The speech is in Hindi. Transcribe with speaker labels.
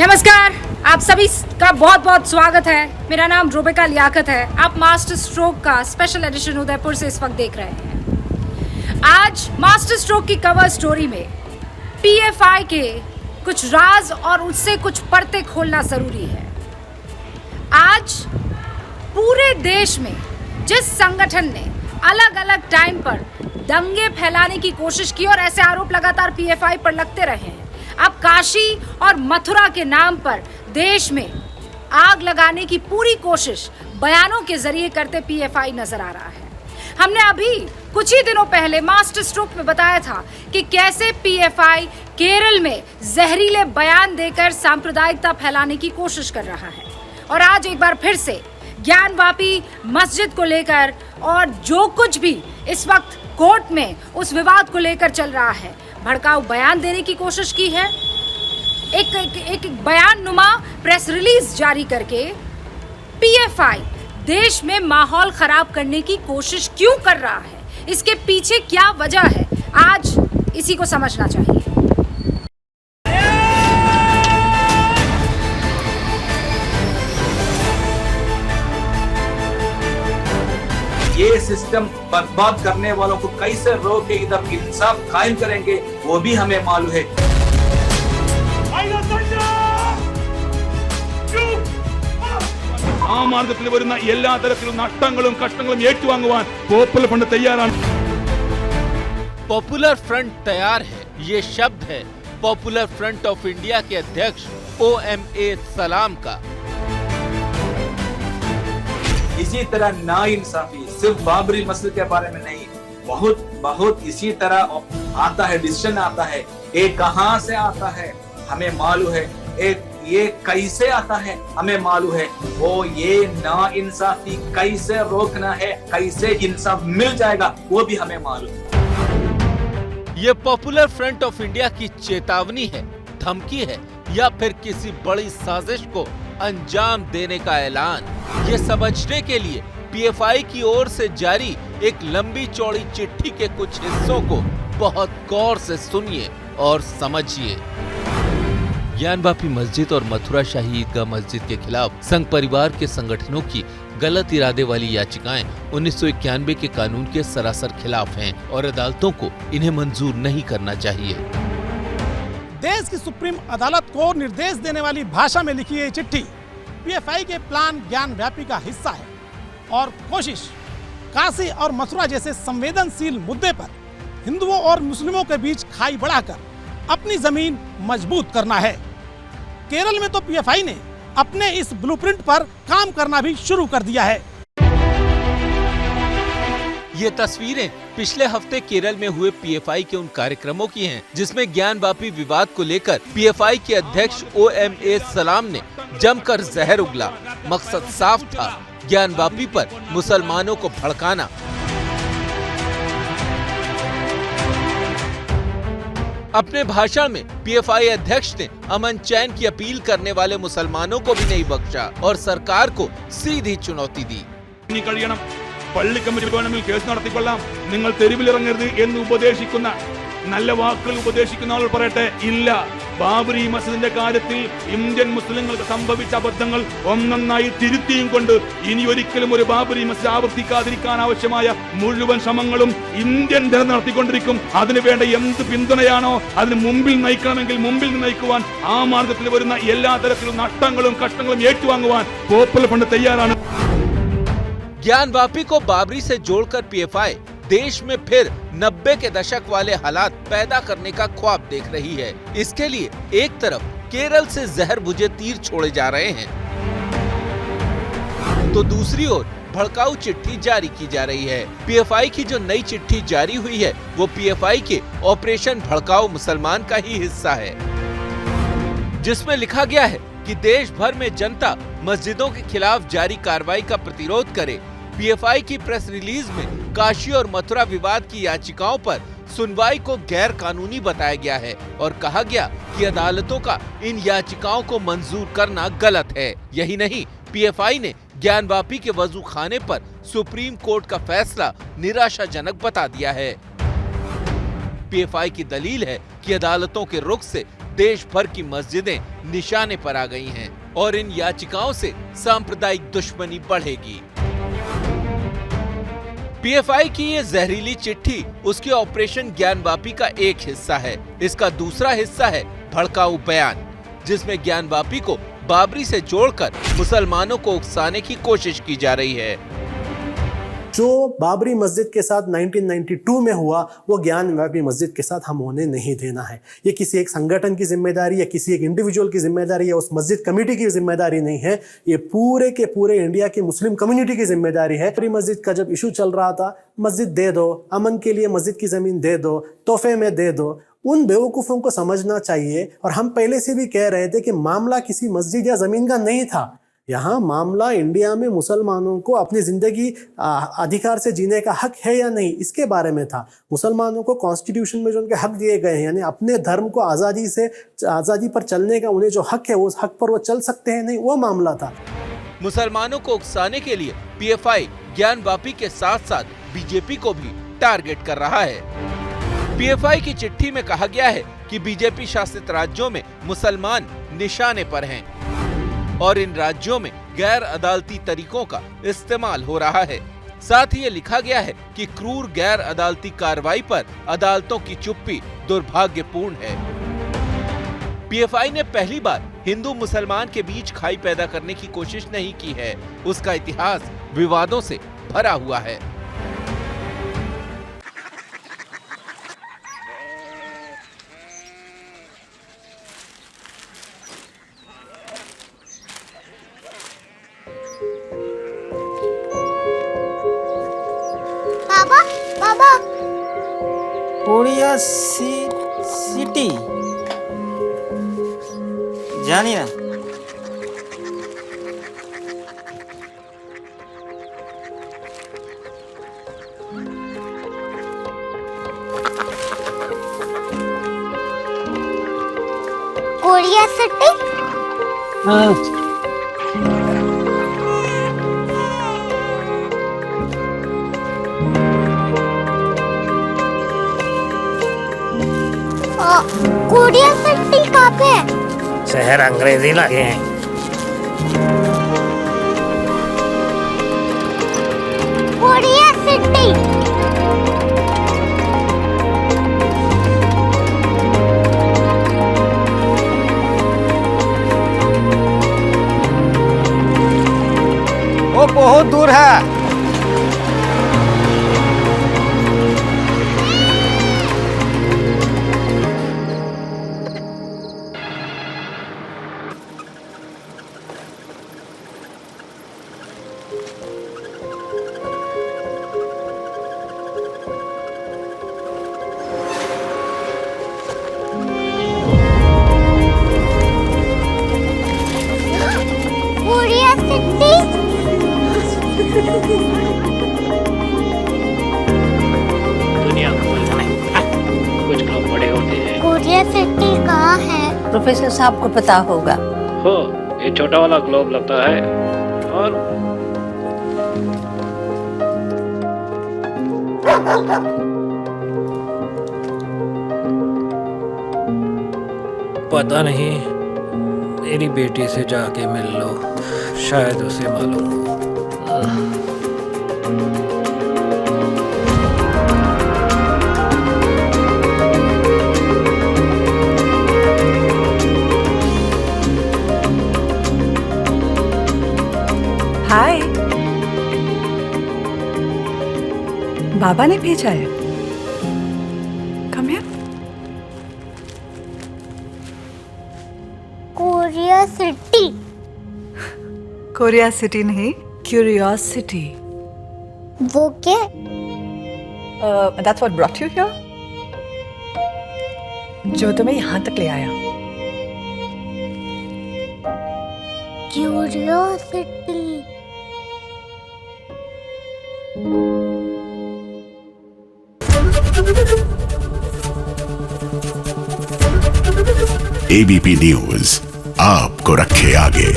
Speaker 1: नमस्कार, आप सभी का बहुत बहुत स्वागत है। मेरा नाम रूबिका लियाकत है। आप मास्टर स्ट्रोक का स्पेशल एडिशन उदयपुर से इस वक्त देख रहे हैं। आज मास्टर स्ट्रोक की कवर स्टोरी में पीएफआई के कुछ राज और उससे कुछ परतें खोलना जरूरी है। आज पूरे देश में जिस संगठन ने अलग अलग टाइम पर दंगे फैलाने की कोशिश की और ऐसे आरोप लगातार पीएफआई पर लगते रहे हैं, अब काशी और मथुरा के नाम पर देश में आग लगाने की पूरी कोशिश बयानों के जरिए करते पीएफआई नजर आ रहा है। हमने अभी कुछ ही दिनों पहले मास्टर स्ट्रोक में बताया था कि कैसे पीएफआई केरल में जहरीले बयान देकर सांप्रदायिकता फैलाने की कोशिश कर रहा है और आज एक बार फिर से ज्ञानवापी मस्जिद को लेकर और जो कुछ भी इस वक्त कोर्ट में उस विवाद को लेकर चल रहा है, भड़काऊ बयान देने की कोशिश की है। एक बयान नुमा प्रेस रिलीज जारी करके पीएफआई देश में माहौल खराब करने की कोशिश क्यों कर रहा है, इसके पीछे क्या वजह है, आज इसी को समझना चाहिए।
Speaker 2: ये सिस्टम बर्बाद करने वालों को कैसे रोक के इधर इंसाफ कायम करेंगे वो भी हमें मालूम है।
Speaker 3: ആ മാർഗത്തിൽ വരുന്ന എല്ലാ തരത്തിലുള്ള നഷ്ടങ്ങളും കഷ്ടങ്ങളും ഏറ്റുവാങ്ങുവാൻ പോപ്പുലർ ഫ്രണ്ട് തയ്യാറാണ്।
Speaker 4: पॉपुलर फ्रंट तैयार है, ये शब्द है पॉपुलर फ्रंट ऑफ इंडिया के अध्यक्ष OMA सलाम का।
Speaker 2: इसी तरह नाइंसाफी सिर्फ बाबरी मस्जिद के बारे में नहीं, बहुत इसी तरह आता है, डिसीजन आता है। ये कहां से आता है हमें मालूम है, ये कैसे आता है हमें मालूम है। वो ये नाइंसाफी कैसे रोकना है, कैसे इंसाफ मिल जाएगा वो भी हमें मालूम है।
Speaker 4: ये पॉपुलर फ्रंट ऑफ इंडिया की चेतावनी है, धमकी है या फिर किसी बड़ी साजिश को अंजाम देने का ऐलान? ये समझने के लिए पीएफआई की ओर से जारी एक लंबी चौड़ी चिट्ठी के कुछ हिस्सों को बहुत गौर से सुनिए और समझिए। ज्ञानवापी मस्जिद और मथुरा शाही ईदगाह मस्जिद के खिलाफ संघ परिवार के संगठनों की गलत इरादे वाली याचिकाएं 1991 के कानून के सरासर खिलाफ हैं और अदालतों को इन्हें मंजूर नहीं करना चाहिए।
Speaker 5: देश की सुप्रीम अदालत को निर्देश देने वाली भाषा में लिखी ये चिट्ठी पीएफआई के प्लान ज्ञानव्यापी का हिस्सा है और कोशिश काशी और मथुरा जैसे संवेदनशील मुद्दे पर हिंदुओं और मुस्लिमों के बीच खाई बढ़ाकर अपनी जमीन मजबूत करना है। केरल में तो पीएफआई ने अपने इस ब्लूप्रिंट पर काम करना भी शुरू कर दिया है।
Speaker 4: ये तस्वीरें पिछले हफ्ते केरल में हुए पीएफआई के उन कार्यक्रमों की हैं, जिसमें ज्ञानवापी विवाद को लेकर पीएफआई के अध्यक्ष OMA सलाम ने जमकर जहर उगला। मकसद साफ था, ज्ञानवापी पर मुसलमानों को भड़काना। अपने भाषण में पीएफआई अध्यक्ष ने अमन चैन की अपील करने वाले मुसलमानों को भी नहीं बख्शा और सरकार को सीधी चुनौती दी।
Speaker 3: പള്ളി കമ്മിറ്റി വേണമെങ്കിൽ കേസ് നടത്തിക്കൊള്ളാം, നിങ്ങൾ തെരുവിലിറങ്ങരുത് എന്ന് ഉപദേശിക്കുന്ന നല്ല വാക്കുകൾ ഉപദേശിക്കുന്ന ആൾ പറയട്ടെ, ഇല്ല, ബാബരി മസ്ജിദിന്റെ കാര്യത്തിൽ ഇന്ത്യൻ മുസ്ലിങ്ങൾക്ക് സംഭവിച്ച അബദ്ധങ്ങൾ ഒന്നൊന്നായി തിരുത്തിയും കൊണ്ട് ഇനി ഒരിക്കലും ഒരു ബാബരി മസ്ജിദ് ആവർത്തിക്കാതിരിക്കാൻ ആവശ്യമായ മുഴുവൻ ശ്രമങ്ങളും ഇന്ത്യൻ ജനത നടത്തിക്കൊണ്ടിരിക്കും. അതിനുവേണ്ട എന്ത് പിന്തുണയാണോ അതിന് മുമ്പിൽ നയിക്കണമെങ്കിൽ മുമ്പിൽ നയിക്കുവാൻ ആ മാർഗത്തിൽ വരുന്ന എല്ലാ തരത്തിലുള്ള നഷ്ടങ്ങളും കഷ്ടങ്ങളും ഏറ്റുവാങ്ങുവാൻ പോപ്പുലർ ഫ്രണ്ട് തയ്യാറാണ്।
Speaker 4: ज्ञानवापी को बाबरी से जोड़कर पीएफआई देश में फिर 90 के दशक वाले हालात पैदा करने का ख्वाब देख रही है। इसके लिए एक तरफ केरल से जहर बुझे तीर छोड़े जा रहे हैं, तो दूसरी ओर भड़काऊ चिट्ठी जारी की जा रही है। पीएफआई की जो नई चिट्ठी जारी हुई है वो पीएफआई के ऑपरेशन भड़काऊ मुसलमान का ही हिस्सा है, जिसमें लिखा गया है कि देश भर में जनता मस्जिदों के खिलाफ जारी कार्रवाई का प्रतिरोध करे। पीएफआई की प्रेस रिलीज में काशी और मथुरा विवाद की याचिकाओं पर सुनवाई को गैर कानूनी बताया गया है और कहा गया कि अदालतों का इन याचिकाओं को मंजूर करना गलत है। यही नहीं, पीएफआई ने ज्ञानवापी के वजू खाने पर सुप्रीम कोर्ट का फैसला निराशाजनक बता दिया है। पीएफआई की दलील है कि अदालतों के रुख से देश भर की मस्जिदें निशाने पर आ गई हैं और इन याचिकाओं से सांप्रदायिक दुश्मनी बढ़ेगी। पीएफआई की ये जहरीली चिट्ठी उसके ऑपरेशन ज्ञानवापी का एक हिस्सा है। इसका दूसरा हिस्सा है भड़काऊ बयान, जिसमें ज्ञानवापी को बाबरी से जोड़कर मुसलमानों को उकसाने की कोशिश की जा रही है।
Speaker 6: जो बाबरी मस्जिद के साथ 1992 में हुआ वो ज्ञानवापी मस्जिद के साथ हम होने नहीं देना है। ये किसी एक संगठन की जिम्मेदारी या किसी एक इंडिविजुअल की जिम्मेदारी या उस मस्जिद कमेटी की जिम्मेदारी नहीं है। ये पूरे के पूरे इंडिया की मुस्लिम कम्युनिटी की जिम्मेदारी है। बाबरी मस्जिद का जब इशू चल रहा था, मस्जिद दे दो, अमन के लिए मस्जिद की जमीन दे दो, तोहफे में दे दो, उन बेवकूफ़ों को समझना चाहिए। और हम पहले से भी कह रहे थे कि मामला किसी मस्जिद या ज़मीन का नहीं था। यहाँ मामला इंडिया में मुसलमानों को अपनी ज़िंदगी अधिकार से जीने का हक है या नहीं, इसके बारे में था। मुसलमानों को कॉन्स्टिट्यूशन में जो उनके हक दिए गए हैं, यानी अपने धर्म को आज़ादी पर चलने का उन्हें जो हक है, उस हक पर वो चल सकते हैं नहीं, वो मामला था।
Speaker 4: मुसलमानों को उकसाने के लिए पीएफआई ज्ञानवापी के साथ साथ बीजेपी को भी टारगेट कर रहा है। पीएफआई की चिट्ठी में कहा गया है कि बीजेपी शासित राज्यों में मुसलमान निशाने पर हैं और इन राज्यों में गैर अदालती तरीकों का इस्तेमाल हो रहा है। साथ ही ये लिखा गया है कि क्रूर गैर अदालती कार्रवाई पर अदालतों की चुप्पी दुर्भाग्यपूर्ण है। पीएफआई ने पहली बार हिंदू मुसलमान के बीच खाई पैदा करने की कोशिश नहीं की है। उसका इतिहास विवादों से भरा हुआ है।
Speaker 7: बाबा
Speaker 8: कोरिया सिटी जानी ना।
Speaker 7: कोरिया सिटी कोरिया सिटी कहाँ पे है?
Speaker 8: शहर अंग्रेजी लगे हैं।
Speaker 7: कोरिया सिटी
Speaker 8: वो बहुत दूर है।
Speaker 7: कोरिया सिटी
Speaker 9: दुनिया कुछ लोग बड़े होते हैं।
Speaker 7: कोरिया सिटी कहाँ है?
Speaker 10: प्रोफेसर साहब को पता होगा।
Speaker 9: हो, ये छोटा वाला ग्लोब लगता है और पता नहीं, मेरी बेटी से जाके मिल लो, शायद उसे मालूम हो।
Speaker 10: हाय, बाबा ने भेजा है। Come here.
Speaker 7: Korea city
Speaker 10: Korea city नहीं, क्यूरियोसिटी।
Speaker 7: वो क्या?
Speaker 10: That's what brought you here? जो तुम्हें यहाँ तक ले आया।
Speaker 7: क्यूरियोसिटी
Speaker 11: एबीपी न्यूज आपको रखे आगे।